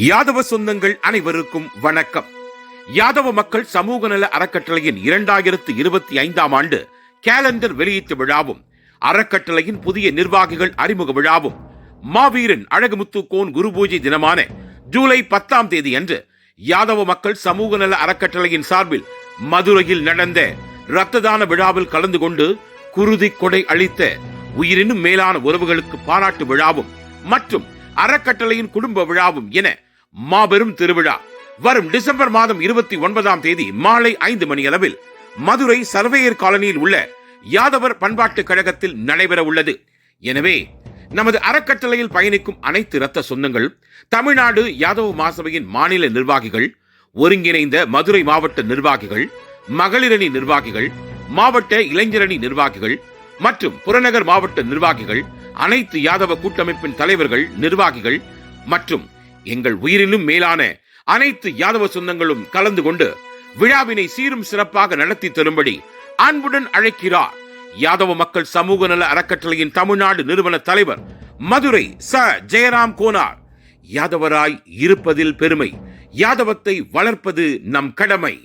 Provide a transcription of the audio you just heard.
யாதவ சொந்தங்கள் அனைவருக்கும் வணக்கம். யாதவ மக்கள் சமூக நல அறக்கட்டளையின் 2025ஆம் ஆண்டு கேலண்டர் வெளியீட்டு விழாவும், அறக்கட்டளையின் புதிய நிர்வாகிகள் அறிமுக விழாவும் மாவீரன் அழகுமுத்து கோன் குரு பூஜை தினமான ஜூலை 10ஆம் தேதி அன்று யாதவ மக்கள் சமூக நல அறக்கட்டளையின் சார்பில் மதுரையில் நடந்த இரத்த தான விழாவில் கலந்து கொண்டு குருதி கொடை அளித்த உயிரினும் மேலான உறவுகளுக்கு பாராட்டு விழாவும் மற்றும் அறக்கட்டளையின் குடும்ப விழாவும் என மாபெரும் திருவிழா வரும் டிசம்பர் மாதம் 29ஆம் தேதி மாலை 5 மணி அளவில் மதுரை சர்வேயர் காலனியில் உள்ள யாதவர் பண்பாட்டு கழகத்தில் நடைபெற உள்ளது. எனவே நமது அறக்கட்டளையில் பயணிக்கும் அனைத்து இரத்த சொந்தங்கள், தமிழ்நாடு யாதவ மாசபையின் மாநில நிர்வாகிகள், ஒருங்கிணைந்த மதுரை மாவட்ட நிர்வாகிகள், மகளிரணி நிர்வாகிகள், மாவட்ட இளைஞரணி நிர்வாகிகள் மற்றும் புறநகர் மாவட்ட நிர்வாகிகள், அனைத்து யாதவ கூட்டமைப்பின் தலைவர்கள், நிர்வாகிகள் மற்றும் எங்கள் உயிரிலும் மேலான அனைத்து யாதவ சொந்தங்களும் கலந்து கொண்டு விழாவினை சீரும் சிறப்பாக நடத்தி தரும்படி அன்புடன் அழைக்கிறார் யாதவ மக்கள் சமூக நல அறக்கட்டளையின் தமிழ்நாடு நிறுவன தலைவர் மதுரை ச ஜெயராம் கோனார். யாதவராய் இருப்பதில் பெருமை, யாதவத்தை வளர்ப்பது நம் கடமை.